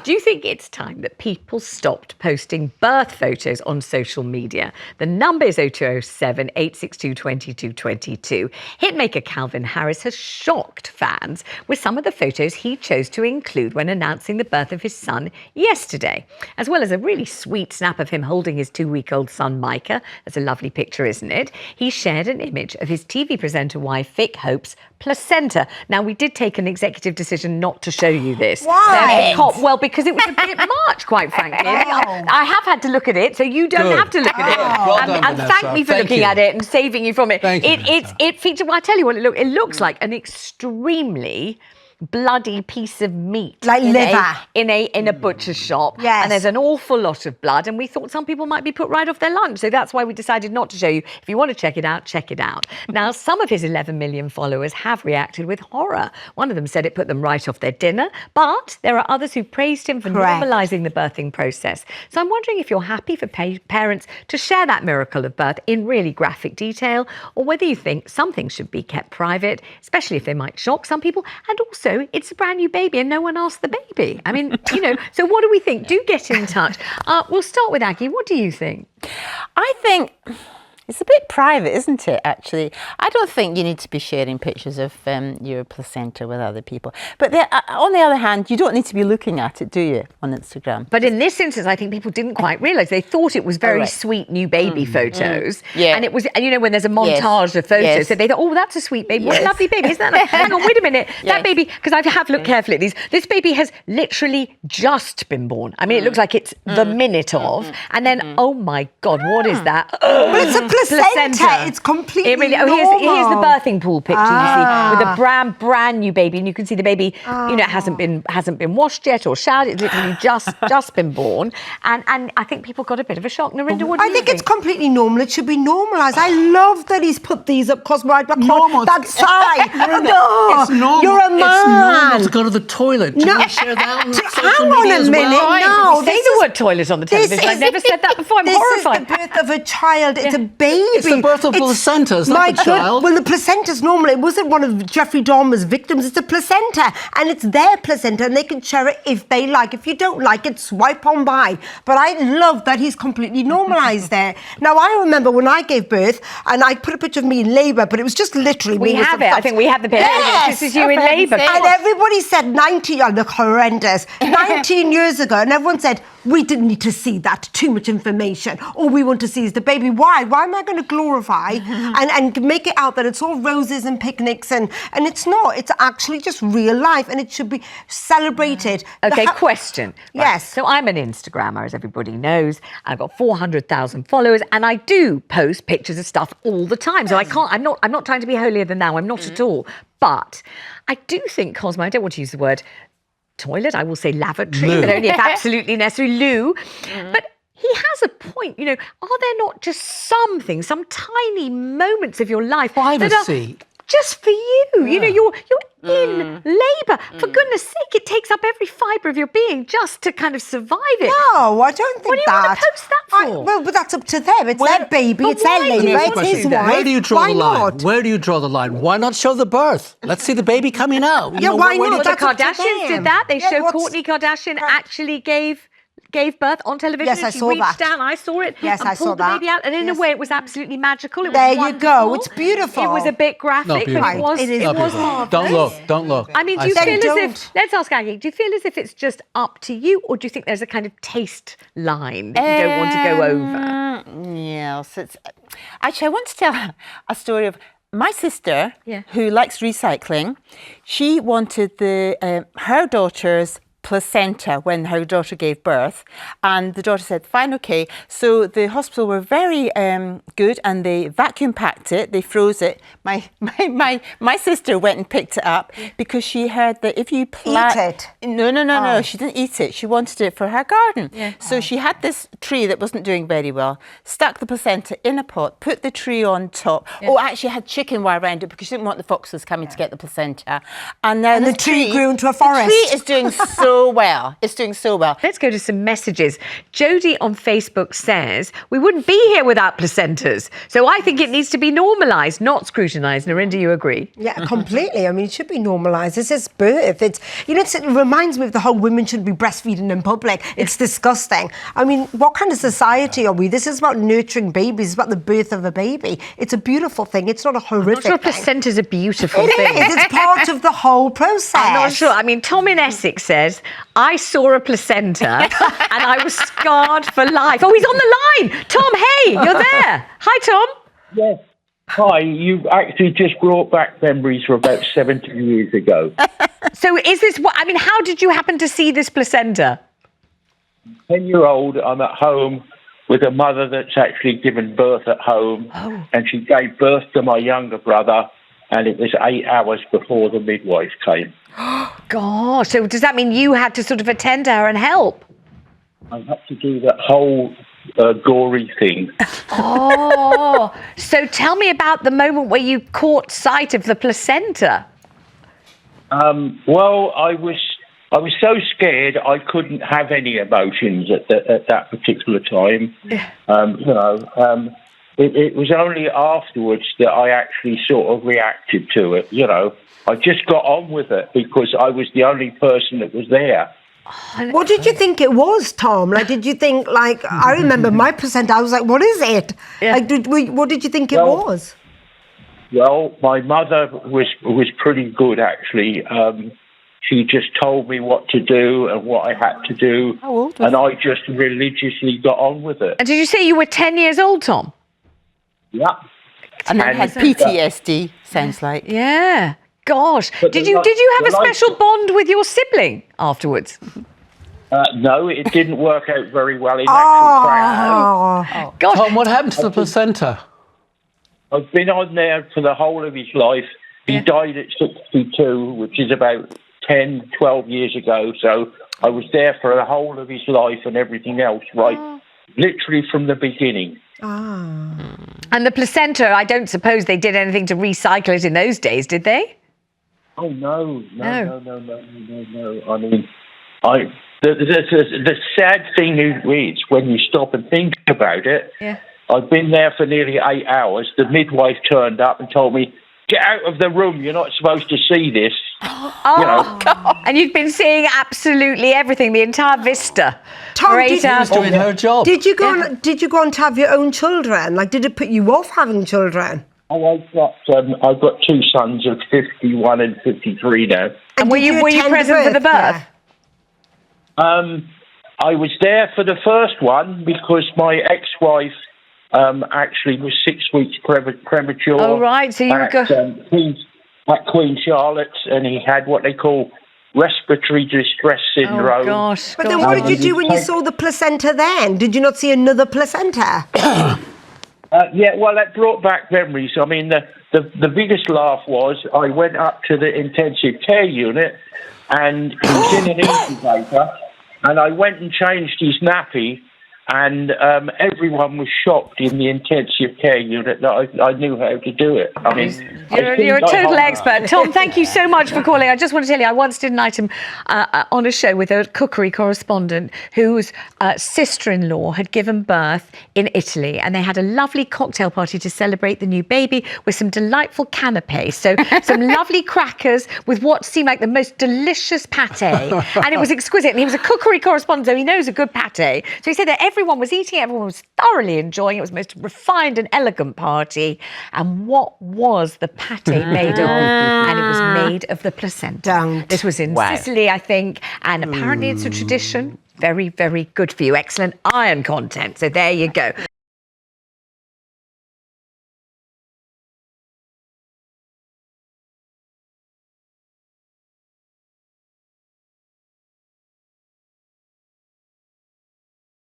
Do you think it's time that people stopped posting birth photos on social media? The number is 0207 862 2222. Hitmaker Calvin Harris has shocked fans with some of the photos he chose to include when announcing the birth of his son yesterday, as well as a really sweet snap of him holding his 2-week-old son Micah. That's a lovely picture, isn't it? He shared an image of his TV presenter wife Vick Hope's placenta. Now, we did take an executive decision not to show you this. Why? Well, because it was a bit much, quite frankly. I have had to look at it, so you don't have to look at it. Well done, and Vanessa. thank me for Thank looking you. at it and saving you from it. Thank you, Vanessa. It features. Well, I tell you what, it looks like an extremely bloody piece of meat, like liver, in a butcher's shop. Yes. And there's an awful lot of blood, and we thought some people might be put right off their lunch, so that's why we decided not to show you. If you want to check it out, check it out. Now, some of his 11 million followers have reacted with horror. One of them said it put them right off their dinner, but there are others who praised him for normalising the birthing process. So I'm wondering if you're happy for parents to share that miracle of birth in really graphic detail, or whether you think some things should be kept private, especially if they might shock some people. And also, it's a brand new baby and no one asked the baby. I mean, so what do we think? Do get in touch. We'll start with Aggie. What do you think? I think it's a bit private, isn't it, actually? I don't think you need to be sharing pictures of your placenta with other people. But on the other hand, you don't need to be looking at it, do you, on Instagram? But in this instance, I think people didn't quite realise. They thought it was very sweet new baby photos. Yeah. And it was, when there's a montage of photos, so they thought, oh, that's a sweet baby. What a lovely baby. Isn't that nice? Hang on, wait a minute. That baby, because I have looked carefully at these, this baby has literally just been born. I mean, it looks like it's the minute of. And then, oh my God, what is that? Well, it's a placenta. It's completely normal. Here's the birthing pool picture, you see, with a brand new baby, and you can see the baby, it hasn't been washed yet or showered. It's literally just been born, and I think people got a bit of a shock. Narinder, what do you think? I think it's completely normal. It should be normalised. I love that he's put these up, Cosmo. Normal. That side. It's normal. You're a man. It's normal to go to the toilet. Do you share that on social Hang media on a as minute. well? Say the word toilet on the television. I've never said that before. I'm horrified. This is the birth of a child. It's a baby. It's the birth of placenta. It's not the child. Well, the placenta's normal. It wasn't one of Jeffrey Dahmer's victims. It's a placenta, and it's their placenta, and they can share it if they like. If you don't like it, swipe on by. But I love that he's completely normalised there. Now, I remember when I gave birth, and I put a picture of me in labour, but it was just literally me. We have it. I think we have the picture. Yes. This is you in labour. And everybody said 19, look horrendous, 19 years ago, and everyone said, we didn't need to see that, too much information. All we want to see is the baby. Why? Why am I going to glorify and make it out that it's all roses and picnics? And it's not. It's actually just real life, and it should be celebrated. Okay, question. Right. Yes. So I'm an Instagrammer, as everybody knows. I've got 400,000 followers, and I do post pictures of stuff all the time. So I'm not trying to be holier than thou. I'm not at all. But I do think, Cosmo, I don't want to use the word toilet, I will say lavatory, but only if absolutely necessary, loo. But he has a point, are there not just some things, some tiny moments of your life that are just for you? You're in labour. For goodness sake, it takes up every fibre of your being just to kind of survive it. No, I don't think what do you want to post that for? Well, but that's up to them. It's their baby, it's their labour, it's his wife. Where do you draw the line? Not? Where do you draw the line? Why not show the birth? Let's see the baby coming out. Why not? The Kardashians did that. They showed Kourtney Kardashian actually gave birth on television. Yes, I saw that. She reached down, I saw it. Yes, and I saw pulled that. the baby out, and in a way, it was absolutely magical. It was there you wonderful. go. It's beautiful. It was a bit graphic, but it was marvellous. Don't look. I mean, do you feel as if, let's ask Aggie, do you feel as if it's just up to you, or do you think there's a kind of taste line that you don't want to go over? Yes. Actually, I want to tell a story of my sister, who likes recycling. She wanted her daughter's placenta when her daughter gave birth, and the daughter said, fine, okay. So the hospital were very good, and they vacuum packed it, they froze it. My sister went and picked it up because she heard that if you eat it. No, she didn't eat it. She wanted it for her garden. So she had this tree that wasn't doing very well, stuck the placenta in a pot, put the tree on top. Actually had chicken wire around it because she didn't want the foxes coming to get the placenta. And now the tree grew into a forest. The tree is doing so so well. It's doing so well. Let's go to some messages. Jodie on Facebook says, we wouldn't be here without placentas. So I think it needs to be normalised, not scrutinised. Narinder, you agree? Yeah, completely. I mean, it should be normalised. This is birth. It reminds me of the whole women shouldn't be breastfeeding in public. It's disgusting. I mean, what kind of society are we? This is about nurturing babies. It's about the birth of a baby. It's a beautiful thing. It's not a horrific I'm not sure thing. placenta's a beautiful thing. It is. It's part of the whole process. I'm not sure. I mean, Tom in Essex says, I saw a placenta and I was scarred for life. Oh, he's on the line. Tom, hey, you're there. Hi, Tom. Yes. Hi, you've actually just brought back memories from about 70 years ago. So is this what, I mean, how did you happen to see this placenta? 10-year-old, I'm at home with a mother that's actually given birth at home, and she gave birth to my younger brother, and it was 8 hours before the midwife came. Gosh, so does that mean you had to sort of attend to her and help? I had to do that whole gory thing. Oh, so tell me about the moment where you caught sight of the placenta. Well, I was so scared I couldn't have any emotions at that particular time. It was only afterwards that I actually sort of reacted to it. I just got on with it because I was the only person that was there. What did you think it was, Tom? Like, did you think, like, I remember my placenta, I was like, what is it? Yeah. Like, what did you think it was? Well, my mother was pretty good, actually. She just told me what to do and what I had to do, and I just religiously got on with it. And did you say you were 10 years old, Tom? Yeah. And then had PTSD, sounds like. Yeah. Gosh. But Did you have a special bond with your sibling afterwards? No, it didn't work out very well in actual fact. Gosh. Tom, what happened to the placenta? I've been on there for the whole of his life. He died at 62, which is about 10, 12 years ago. So I was there for the whole of his life and everything else, right? Literally from the beginning. And the placenta, I don't suppose they did anything to recycle it in those days, did they? Oh, no. I mean, the sad thing is when you stop and think about it, I've been there for nearly 8 hours. The midwife turned up and told me, get out of the room. You're not supposed to see this. God. And you'd been seeing absolutely everything, the entire vista. Tom, for 8 did- hours. Doing her job. Did you go on to have your own children? Like, did it put you off having children? Oh, I've got two sons of 51 and 53 now. And were you attend present for the birth? Yeah. I was there for the first one because my ex-wife actually was 6 weeks premature. Oh, right. So you at Queen Charlotte's, and he had what they call respiratory distress syndrome. Oh, gosh. But then what did you do when you saw the placenta then? Did you not see another placenta? Yeah, well, that brought back memories. I mean, the biggest laugh was I went up to the intensive care unit, and he was in an incubator, and I went and changed his nappy, and everyone was shocked in the intensive care unit that I knew how to do it. I mean, You're a total expert. Tom, thank you so much for calling. I just want to tell you, I once did an item on a show with a cookery correspondent whose sister-in-law had given birth in Italy, and they had a lovely cocktail party to celebrate the new baby with some delightful canapes. So some lovely crackers with what seemed like the most delicious pate, and it was exquisite. And he was a cookery correspondent, so he knows a good pate. So he said that everyone was eating, everyone was thoroughly enjoying it. It was the most refined and elegant party. And what was the pate made of? And it was made of the placenta. This was in Sicily, I think, and apparently it's a tradition. Very, very good for you. Excellent iron content. So there you go.